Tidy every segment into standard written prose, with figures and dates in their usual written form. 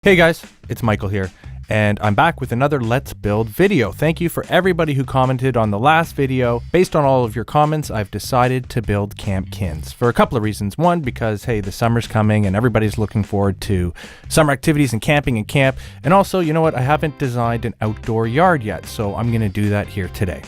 Hey guys, it's Michael here, and I'm back with another Let's Build video. Thank you for everybody who commented on the last video. Based on all of your comments, I've decided to build CampKinz for a couple of reasons. One, because hey, the summer's coming and everybody's looking forward to summer activities and camping and camp. And also, you know what, I haven't designed an outdoor yard yet, so I'm gonna do that here today.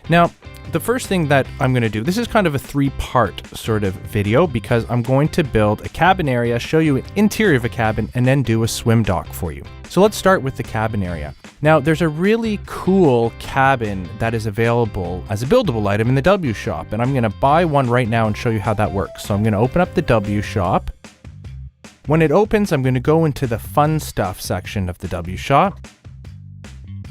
Now, the first thing that I'm going to do, this is kind of a three-part sort of video because I'm going to build a cabin area, show you an interior of a cabin, and then do a swim dock for you. So let's start with the cabin area. Now, there's a really cool cabin that is available as a buildable item in the W shop, and I'm going to buy one right now and show you how that works. So I'm going to open up the W shop. When it opens, I'm going to go into the fun stuff section of the W shop.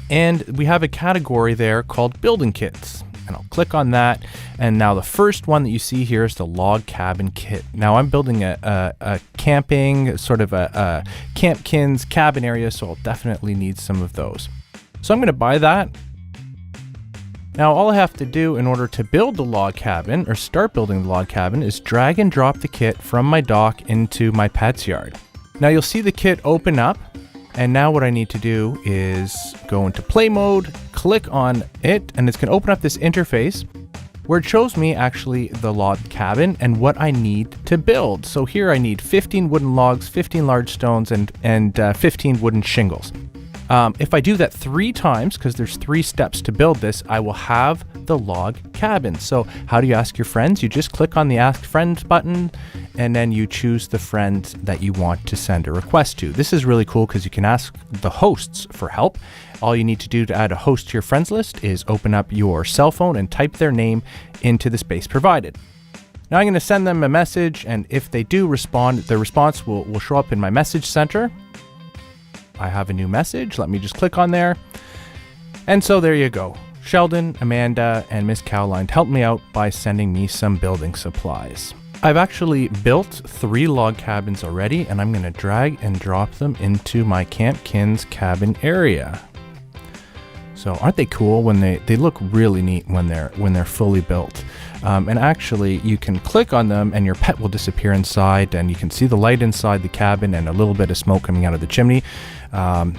And we have a category there called building kits. And I'll click on that. And now the first one that you see here is the log cabin kit. Now I'm building a camping, sort of a CampKinz cabin area, so I'll definitely need some of those. So I'm going to buy that. Now all I have to do in order to build the log cabin, or start building the log cabin, is drag and drop the kit from my dock into my pet's yard. Now you'll see the kit open up. And now what I need to do is go into play mode, click on it, and it's going to open up this interface where it shows me actually the log cabin and what I need to build. So here I need 15 wooden logs, 15 large stones, and 15 wooden shingles. If I do that 3 times, because there's 3 steps to build this, I will have the log cabin. So how do you ask your friends? You just click on the Ask Friends button, and then you choose the friend that you want to send a request to. This is really cool because you can ask the hosts for help. All you need to do to add a host to your friends list is open up your cell phone and type their name into the space provided. Now I'm going to send them a message, and if they do respond, their response will show up in my message center. I have a new message. Let me just click on there. And so there you go. Sheldon, Amanda, and Miss Cowline helped me out by sending me some building supplies. I've actually built 3 log cabins already, and I'm going to drag and drop them into my CampKinz cabin area. So aren't they cool? When they look really neat when they're fully built. And actually you can click on them and your pet will disappear inside, and you can see the light inside the cabin and a little bit of smoke coming out of the chimney. And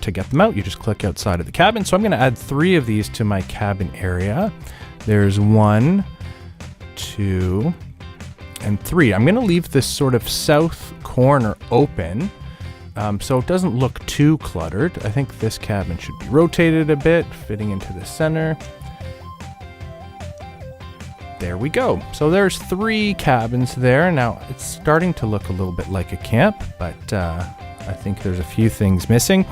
to get them out, you just click outside of the cabin. So I'm going to add 3 of these to my cabin area. There's 1, 2, and 3. I'm going to leave this sort of south corner open. So it doesn't look too cluttered. I think this cabin should be rotated a bit, fitting into the center. There we go. So there's 3 cabins there. Now it's starting to look a little bit like a camp, but I think there's a few things missing.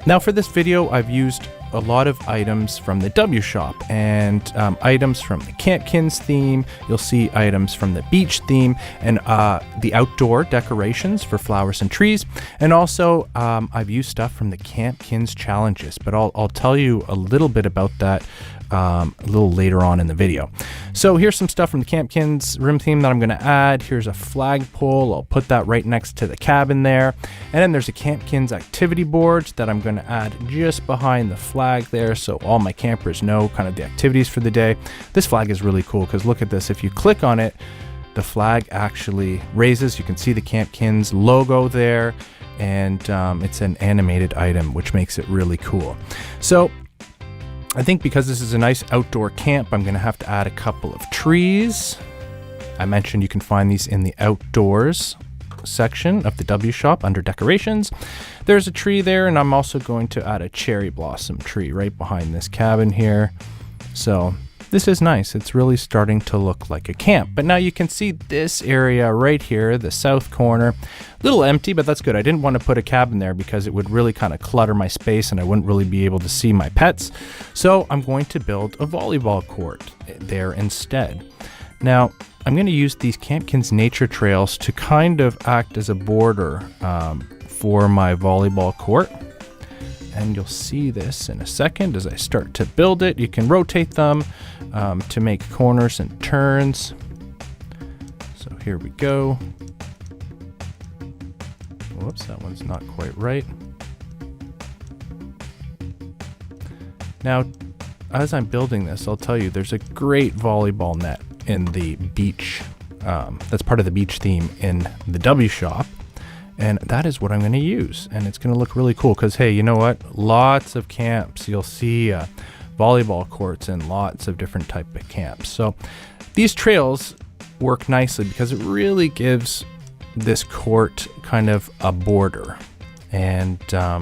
Now for this video, I've used a lot of items from the W shop and items from the CampKinz theme. You'll see items from the beach theme and the outdoor decorations for flowers and trees. And also I've used stuff from the CampKinz challenges, but I'll tell you a little bit about that a little later on in the video. So here's some stuff from the CampKinz room theme that I'm going to add. Here's a flagpole. I'll put that right next to the cabin there. And then there's a CampKinz activity board that I'm going to add just behind the flag there, so all my campers know kind of the activities for the day. This flag is really cool because look at this. If you click on it, the flag actually raises. You can see the CampKinz logo there, and it's an animated item, which makes it really cool. So I think because this is a nice outdoor camp, I'm going to have to add a couple of trees. I mentioned you can find these in the outdoors section of the W shop under decorations. There's a tree there, and I'm also going to add a cherry blossom tree right behind this cabin here. So this is nice. It's really starting to look like a camp. But now you can see this area right here, the south corner, a little empty, but that's good. I didn't want to put a cabin there because it would really kind of clutter my space and I wouldn't really be able to see my pets. So I'm going to build a volleyball court there instead. Now I'm going to use these CampKinz nature trails to kind of act as a border for my volleyball court. And you'll see this in a second as I start to build it. You can rotate them to make corners and turns. So here we go. Whoops, that one's not quite right. Now, as I'm building this, I'll tell you there's a great volleyball net in the beach. That's part of the beach theme in the W shop. And that is what I'm going to use. And it's going to look really cool because, hey, you know what? Lots of camps. You'll see volleyball courts and lots of different type of camps. So these trails work nicely because it really gives this court kind of a border. And let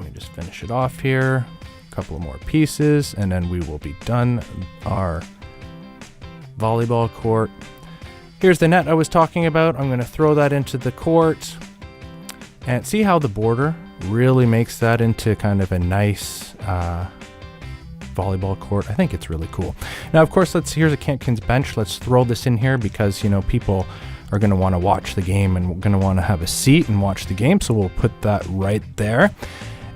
me just finish it off here. A couple of more pieces and then we will be done our volleyball court. Here's the net I was talking about. I'm going to throw that into the court. And see how the border really makes that into kind of a nice volleyball court. I think it's really cool. Now, of course, here's a CampKinz bench. Let's throw this in here because, you know, people are going to want to watch the game and we're going to want to have a seat and watch the game. So we'll put that right there.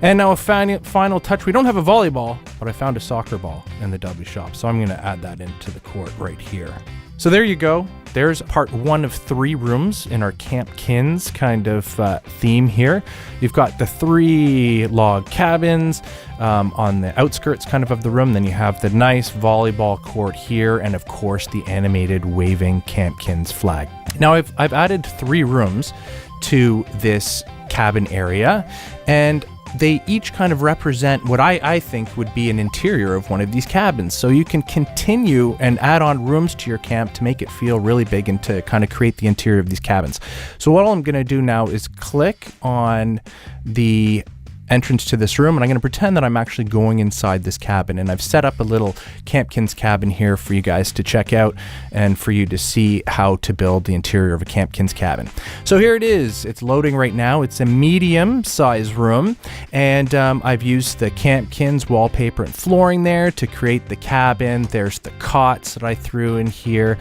And now a final touch. We don't have a volleyball, but I found a soccer ball in the W shop. So I'm going to add that into the court right here. So there you go. There's part 1 of 3 rooms in our CampKinz kind of theme here. You've got the 3 log cabins on the outskirts kind of the room. Then you have the nice volleyball court here. And of course, the animated waving CampKinz flag. Now I've added 3 rooms to this cabin area, and they each kind of represent what I think would be an interior of one of these cabins. So you can continue and add on rooms to your camp to make it feel really big and to kind of create the interior of these cabins. So what I'm going to do now is click on the entrance to this room, and I'm going to pretend that I'm actually going inside this cabin, and I've set up a little CampKinz cabin here for you guys to check out and for you to see how to build the interior of a CampKinz cabin. So here it is. It's loading right now. It's a medium size room, and I've used the CampKinz wallpaper and flooring there to create the cabin. There's the cots that I threw in here,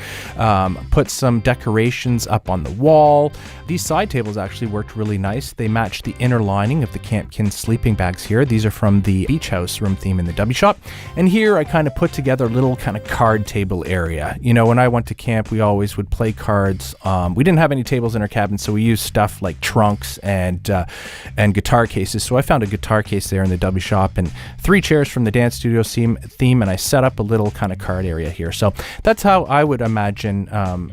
put some decorations up on the wall. These side tables actually worked really nice. They match the inner lining of the CampKinz sleeping bags here. These are from the beach house room theme in the W shop. And here I kind of put together a little kind of card table area. You know, when I went to camp, we always would play cards. We didn't have any tables in our cabin, so we used stuff like trunks and guitar cases. So I found a guitar case there in the W shop and 3 chairs from the dance studio theme, and I set up a little kind of card area here. So that's how I would imagine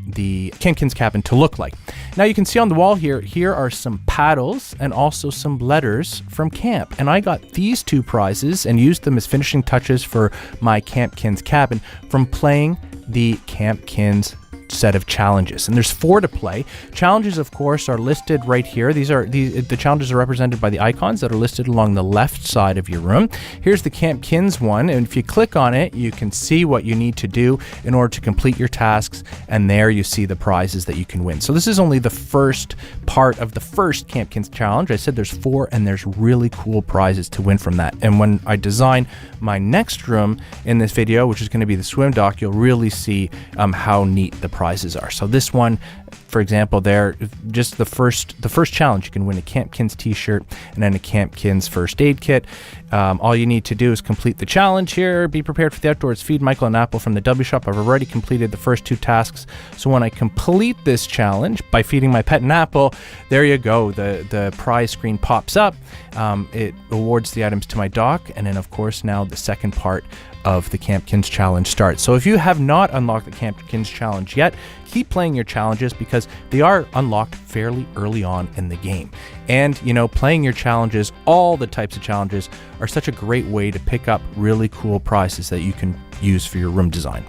the CampKinz cabin to look like. Now you can see on the wall here are some paddles and also some letters from camp, and I got these 2 prizes and used them as finishing touches for my CampKinz cabin from playing the CampKinz set of challenges, and there's 4 to play. Challenges, of course, are listed right here. The challenges are represented by the icons that are listed along the left side of your room. Here's the CampKinz one, and if you click on it, you can see what you need to do in order to complete your tasks, and there you see the prizes that you can win. So this is only the first part of the first CampKinz challenge. I said there's 4, and there's really cool prizes to win from that. And when I design my next room in this video, which is going to be the swim dock, you'll really see how neat the prizes are. So this one, for example, there, just the first challenge, you can win a CampKinz t-shirt and then a CampKinz first aid kit. All you need to do is complete the challenge here. Be prepared for the outdoors. Feed Michael an apple from the W shop. I've already completed the first 2 tasks. So when I complete this challenge by feeding my pet an apple, there you go. The prize screen pops up. It awards the items to my dock. And then, of course, now the second part of the CampKinz challenge starts. So if you have not unlocked the CampKinz challenge yet, keep playing your challenges because they are unlocked fairly early on in the game. And, you know, playing your challenges, all the types of challenges, are such a great way to pick up really cool prizes that you can use for your room design.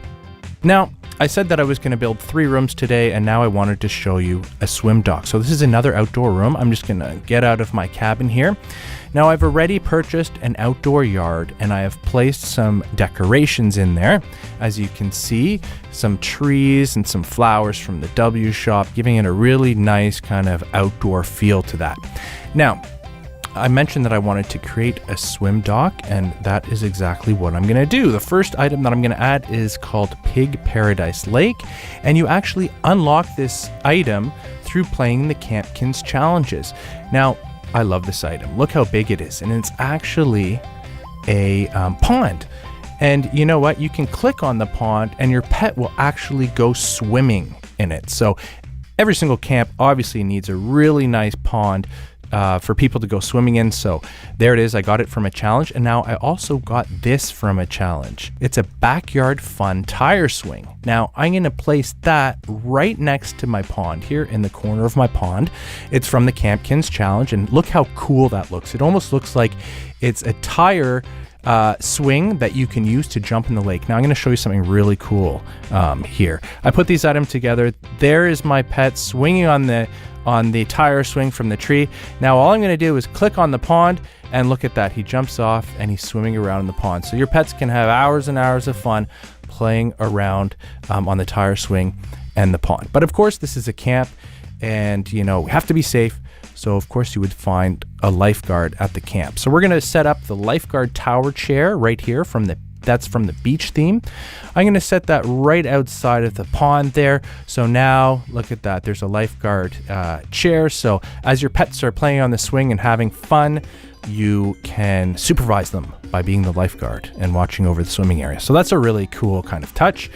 Now, I said that I was going to build 3 rooms today, and now I wanted to show you a swim dock. So this is another outdoor room. I'm just going to get out of my cabin here. Now I've already purchased an outdoor yard, and I have placed some decorations in there. As you can see, some trees and some flowers from the W shop, giving it a really nice kind of outdoor feel to that. Now, I mentioned that I wanted to create a swim dock, and that is exactly what I'm going to do. The first item that I'm going to add is called Pig Paradise Lake, and you actually unlock this item through playing the CampKinz challenges. Now, I love this item. Look how big it is, and it's actually a pond. And you know what? You can click on the pond, and your pet will actually go swimming in it. So every single camp obviously needs a really nice pond for people to go swimming in. So there it is. I got it from a challenge, and now I also got this from a challenge. It's a backyard fun tire swing. Now I'm going to place that right next to my pond here in the corner of my pond. It's from the CampKinz challenge, and look how cool that looks. It almost looks like it's a tire swing that you can use to jump in the lake. Now I'm going to show you something really cool here. I put these items together. There is my pet swinging on the tire swing from the tree. Now all I'm going to do is click on the pond, and look at that. He jumps off and he's swimming around in the pond. So your pets can have hours and hours of fun playing around on the tire swing and the pond. But of course, this is a camp, and we have to be safe. So of course you would find a lifeguard at the camp. So we're going to set up the lifeguard tower chair right here that's from the beach theme. I'm going to set that right outside of the pond there. So now look at that. There's a lifeguard chair. So as your pets are playing on the swing and having fun, you can supervise them by being the lifeguard and watching over the swimming area. So that's a really cool kind of touch.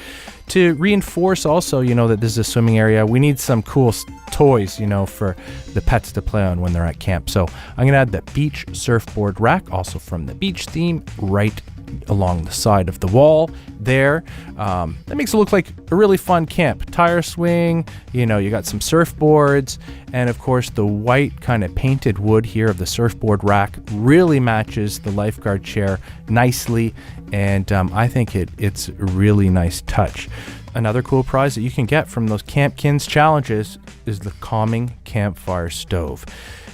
To reinforce also, that this is a swimming area, we need some cool toys, for the pets to play on when they're at camp. So I'm going to add the beach surfboard rack, also from the beach theme, right along the side of the wall there. That makes it look like a really fun camp. Tire swing, you got some surfboards, and of course the white kind of painted wood here of the surfboard rack really matches the lifeguard chair nicely, and I think it's a really nice touch. Another cool prize that you can get from those CampKinz challenges is the calming campfire stove.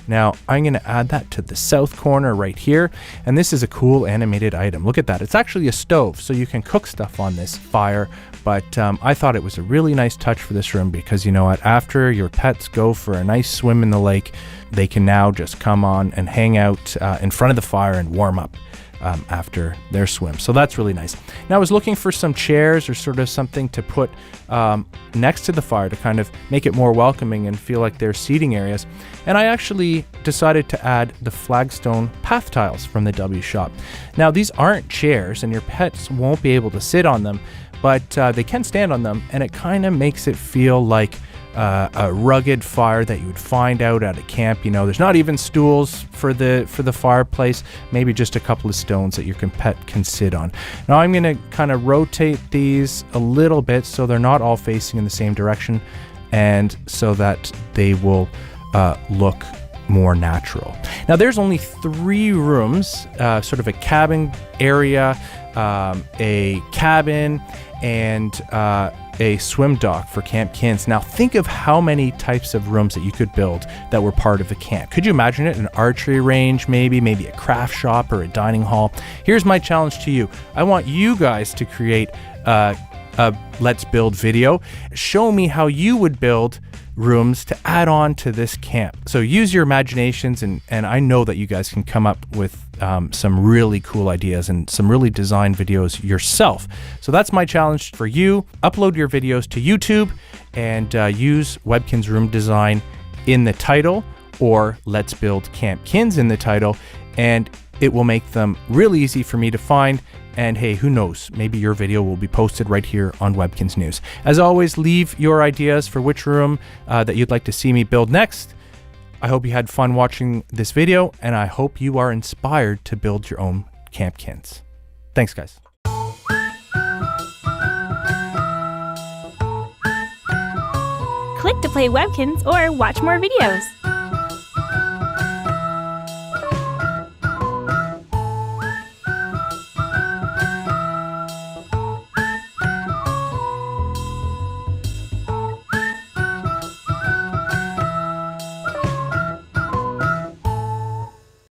Now I'm going to add that to the south corner right here, and this is a cool animated item. Look at that. It's actually a stove, so you can cook stuff on this fire, but I thought it was a really nice touch for this room because you know what, after your pets go for a nice swim in the lake, they can now just come on and hang out in front of the fire and warm up after their swim. So that's really nice. Now I was looking for some chairs or sort of something to put next to the fire to kind of make it more welcoming and feel like there's seating areas. And I actually decided to add the flagstone path tiles from the W shop. Now these aren't chairs and your pets won't be able to sit on them, but they can stand on them, and it kind of makes it feel like a rugged fire that you would find out at a camp. There's not even stools for the fireplace, maybe just a couple of stones that your pet can sit on. Now I'm going to kind of rotate these a little bit so they're not all facing in the same direction, and so that they will look more natural. Now there's only 3 rooms, sort of a cabin area, a cabin, and a swim dock for CampKinz. Now think of how many types of rooms that you could build that were part of the camp. Could you imagine it? An archery range, maybe a craft shop or a dining hall. Here's my challenge to you. I want you guys to create a Let's Build video. Show me how you would build rooms to add on to this camp. So use your imaginations, and I know that you guys can come up with some really cool ideas and some really designed videos yourself. So that's my challenge for you. Upload your videos to YouTube and use Webkinz Room Design in the title, or Let's Build CampKinz in the title, and it will make them really easy for me to find. And hey, who knows, maybe your video will be posted right here on Webkinz Newz. As always, leave your ideas for which room that you'd like to see me build next. I hope you had fun watching this video, and I hope you are inspired to build your own CampKinz. Thanks, guys. Click to play Webkinz or watch more videos.